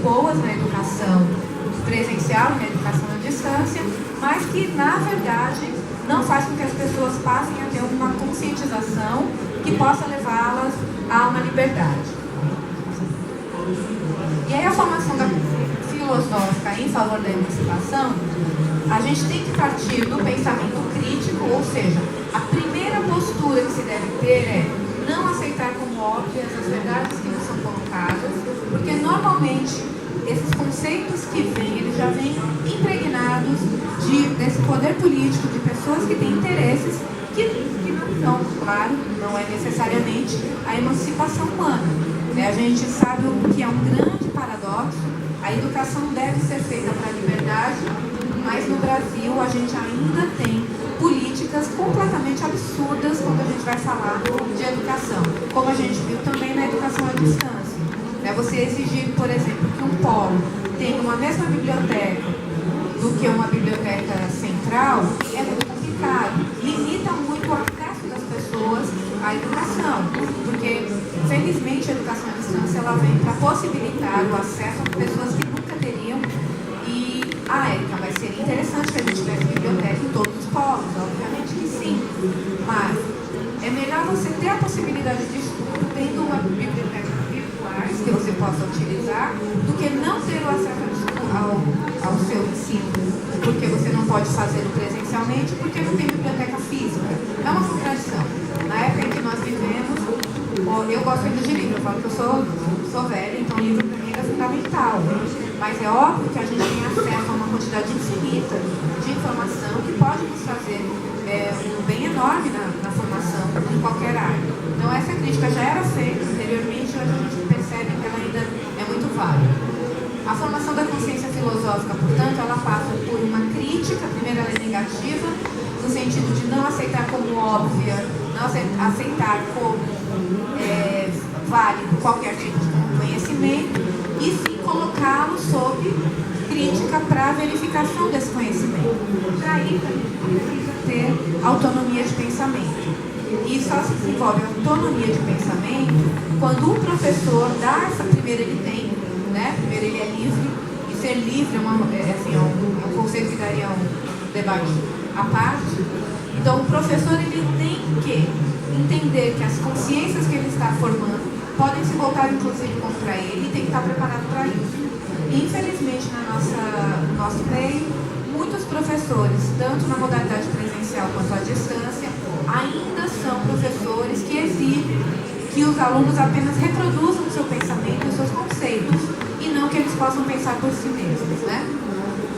boas na educação presencial e na educação à distância, mas que, na verdade, não faz com que as pessoas passem a ter uma conscientização que possa levá-las a uma liberdade. E aí a formação da filosófica em favor da emancipação, a gente tem que partir do pensamento crítico, ou seja, a primeira postura que se deve ter é não aceitar como óbvias as verdades que nos são colocadas, porque normalmente esses conceitos que vêm, eles já vêm impregnados desse poder político, de pessoas que têm interesses que não são, claro, não é necessariamente a emancipação humana. A gente sabe o que é um grande paradoxo. A educação deve ser feita para a liberdade, mas no Brasil a gente ainda tem políticas completamente absurdas quando a gente vai falar de educação, como a gente viu também na educação à distância. Você exigir, por exemplo, que um polo tenha uma mesma biblioteca do que uma biblioteca central é muito complicado, limita muito o acesso das pessoas à educação, porque felizmente a educação à distância ela vem para possibilitar o acesso a pessoas que nunca teriam. E, Érica, mas seria interessante que a gente tivesse biblioteca em todos os polos, obviamente que sim, mas é melhor você ter a possibilidade de estudo tendo uma biblioteca virtuais que você possa utilizar, do que não ter o acesso ao seu ensino, porque você não pode fazê-lo presencialmente, porque não tem biblioteca física. É uma contradição. Na época em que nós vivemos, eu gosto muito de livro, eu falo que eu sou velha, então livro para mim é fundamental. Mas é óbvio que a gente tem acesso a uma quantidade infinita de informação que pode nos fazer um bem enorme na formação em qualquer área. Então essa crítica já era feita anteriormente, hoje a gente percebe que ela ainda é muito válida. A formação da consciência filosófica, portanto, ela passa por uma crítica, primeiro ela é negativa, no sentido de não aceitar como óbvia, não aceitar como válido qualquer tipo de conhecimento, e sim colocá-lo sob crítica para a verificação desse conhecimento. Para isso, a gente precisa ter autonomia de pensamento. E só se desenvolve a autonomia de pensamento quando o professor dá essa, primeiro ele tem, primeiro ele é livre, e ser livre é um conceito que daria um debate à parte. Então o professor ele tem que entender que as consciências que ele está formando podem se voltar inclusive contra ele e tem que estar preparado para isso. Infelizmente no nosso meio, muitos professores, tanto na modalidade presencial quanto à distância, ainda são professores que exigem que os alunos apenas reproduzam o seu pensamento e os seus conceitos, e não que eles possam pensar por si mesmos,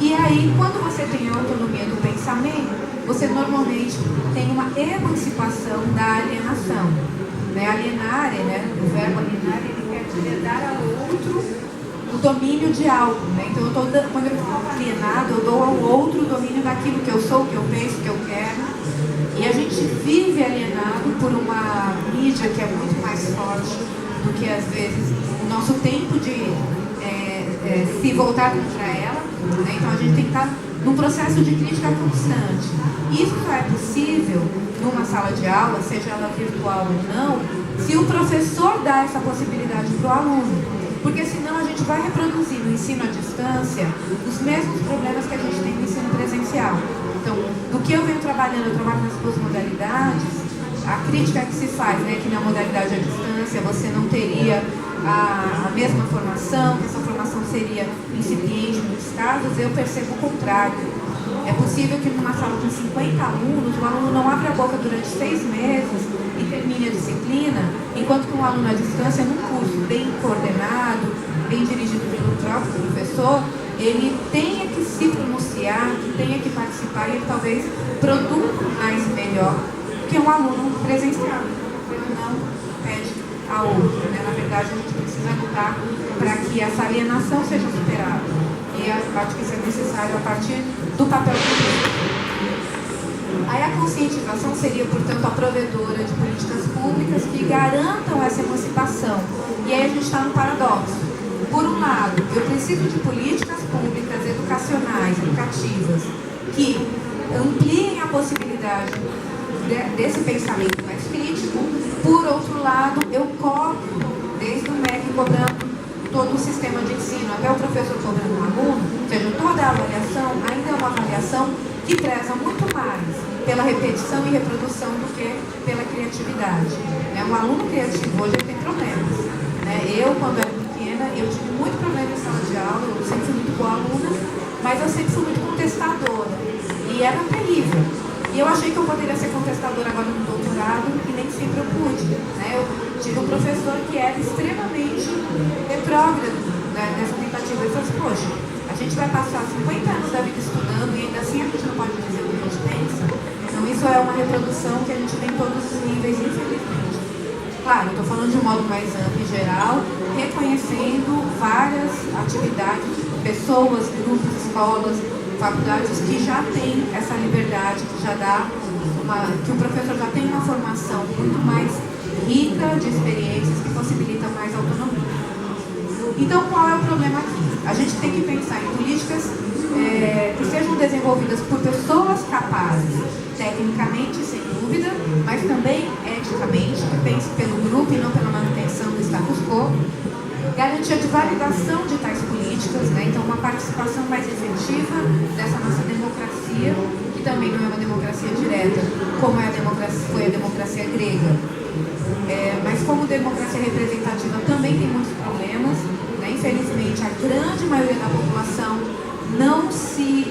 E aí, quando você tem a autonomia do pensamento, você normalmente tem uma emancipação da alienação. Alienar, o verbo alienar, ele quer dizer dar ao outro o domínio de algo. Então, quando eu estou alienado, eu dou ao outro o domínio daquilo que eu sou, que eu penso, que eu quero. E a gente vive alienado por uma mídia que é muito mais forte do que, às vezes, o nosso tempo de se voltar contra ela. Então, a gente tem que estar num processo de crítica constante. Isso só é possível numa sala de aula, seja ela virtual ou não, se o professor dá essa possibilidade para o aluno. Porque senão a gente vai reproduzir no ensino à distância os mesmos problemas que a gente tem no ensino presencial. Então, do que eu venho trabalhando, eu trabalho nas duas modalidades, a crítica que se faz, que na modalidade à distância você não teria a mesma formação, que essa formação seria incipiente em muitos casos, eu percebo o contrário. É possível que numa sala com 50 alunos, o aluno não abra a boca durante 6 meses e termine a disciplina, enquanto que um aluno à distância, num curso bem coordenado, bem dirigido pelo próprio professor, ele tenha que se pronunciar, tenha que participar e ele talvez produza mais e melhor que um aluno presencial. Ele não pede a outro. Na verdade, a gente precisa lutar para que essa alienação seja superada. E acho que isso é necessário a partir do papel do professor. Aí a conscientização seria, portanto, a provedora de políticas públicas que garantam essa emancipação. E aí a gente está no paradoxo. Por um lado, eu preciso de políticas públicas educacionais, educativas, que ampliem a possibilidade desse pensamento mais crítico. Por outro lado, eu cobro, desde o MEC, cobrando todo o sistema de ensino, até o professor cobrando o aluno, ou seja, toda a avaliação ainda é uma avaliação que preza muito mais pela repetição e reprodução do que pela criatividade. Né? O aluno criativo hoje tem problemas. Né? Eu, quando era pequena, eu tive muito problema em sala de aula, eu sempre fui muito boa aluna, mas eu sempre fui muito contestadora. E era terrível. E eu achei que eu poderia ser contestadora agora no doutorado, e nem sempre eu pude. Né? Eu tive um professor que era extremamente retrógrado, né, nessa tentativa. Eu falei assim, poxa, a gente vai passar 50 anos da vida estudando e ainda assim a gente não pode dizer o que a gente pensa. Então isso é uma reprodução que a gente vê em todos os níveis, infelizmente. Claro, estou falando de um modo mais amplo e geral, reconhecendo várias atividades, pessoas, grupos, escolas, faculdades que já têm essa liberdade, que já dá que o professor já tem uma formação muito mais rica de experiências que possibilita mais autonomia. Então, qual é o problema aqui? A gente tem que pensar em políticas que sejam desenvolvidas por pessoas capazes, tecnicamente, sem dúvida, mas também eticamente, que pensem pelo grupo e não pela manutenção do status quo, garantia de validação de tais políticas, né? Então uma participação mais efetiva dessa nossa democracia, que também não é uma democracia direta, como foi a democracia grega, mas como democracia representativa também tem muitos problemas, né? Infelizmente a grande maioria da população não se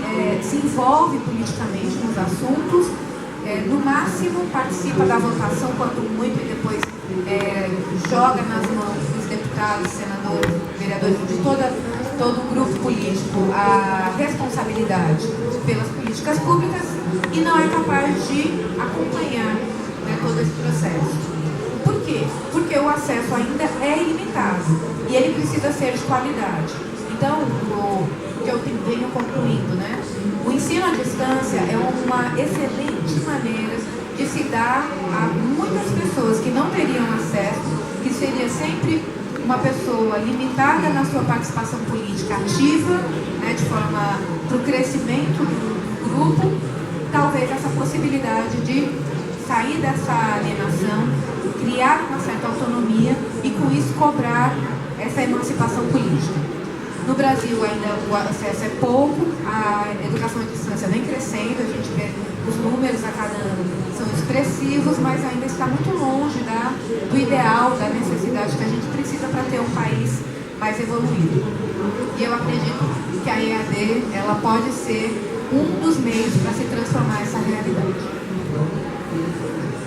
envolve politicamente nos assuntos, no máximo participa da votação quanto muito e depois joga nas mãos dos deputados, senadores, vereadores, de todo o grupo político a responsabilidade pelas políticas públicas e não é capaz de acompanhar, né, todo esse processo. Por quê? Porque o acesso ainda é ilimitado e ele precisa ser de qualidade. Então, o que eu venho concluindo, né? O ensino à distância é uma excelente maneira de se dar a muitas pessoas que não teriam acesso, que seria sempre uma pessoa limitada na sua participação política ativa, né, de forma para o crescimento do grupo, talvez essa possibilidade de sair dessa alienação, criar uma certa autonomia e com isso cobrar essa emancipação política. No Brasil ainda o acesso é pouco, a educação à distância vem crescendo, a gente vê os números a cada ano são expressivos, mas ainda está muito longe do ideal, da necessidade que a gente precisa para ter um país mais evoluído. E eu acredito que a EAD ela pode ser um dos meios para se transformar essa realidade.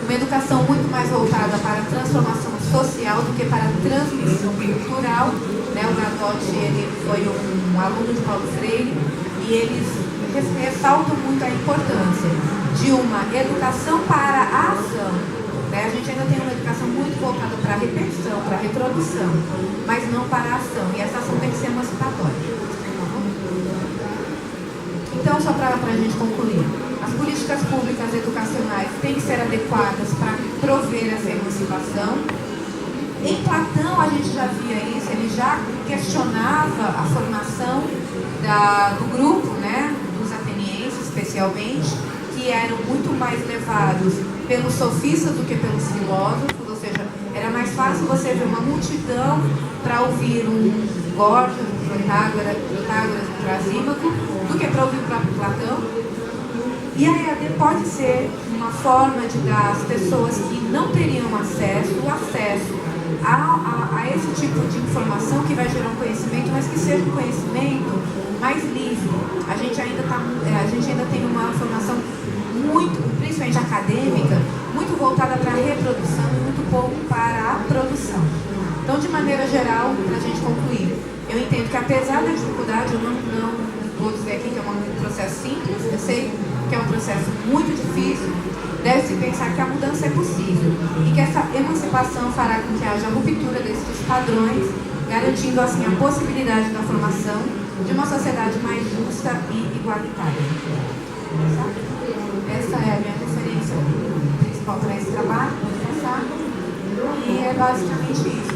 Uma educação muito mais voltada para a transformação social do que para a transmissão cultural. Né? O Gadotti, ele foi um aluno de Paulo Freire e eles ressaltam muito a importância de uma educação para a ação. Né? A gente ainda tem uma educação muito voltada para a repetição, para a reprodução, mas não para a ação. E essa ação tem que ser emancipatória. Então, só para a gente concluir, as políticas públicas educacionais têm que ser adequadas para prover essa emancipação. Em Platão a gente já via isso, ele já questionava a formação do grupo, né, dos atenienses especialmente, que eram muito mais levados pelos sofistas do que pelos filósofos, ou seja, era mais fácil você ver uma multidão para ouvir um Gorgias, um Protágoras, um Trasímaco, do que para ouvir o próprio Platão. E a EAD pode ser uma forma de dar às pessoas que não teriam acesso, o acesso a esse tipo de informação que vai gerar um conhecimento, mas que seja um conhecimento mais livre. A gente ainda tem uma formação muito, principalmente acadêmica, muito voltada para a reprodução e muito pouco para a produção. Então, de maneira geral, para a gente concluir, eu entendo que apesar da dificuldade, eu não vou dizer aqui que é um processo simples, eu sei que é um processo muito difícil, deve-se pensar que a mudança é possível e que essa emancipação fará com que haja ruptura desses padrões, garantindo assim a possibilidade da formação de uma sociedade mais justa e igualitária. Essa é a minha referência principal para esse trabalho, e é basicamente isso.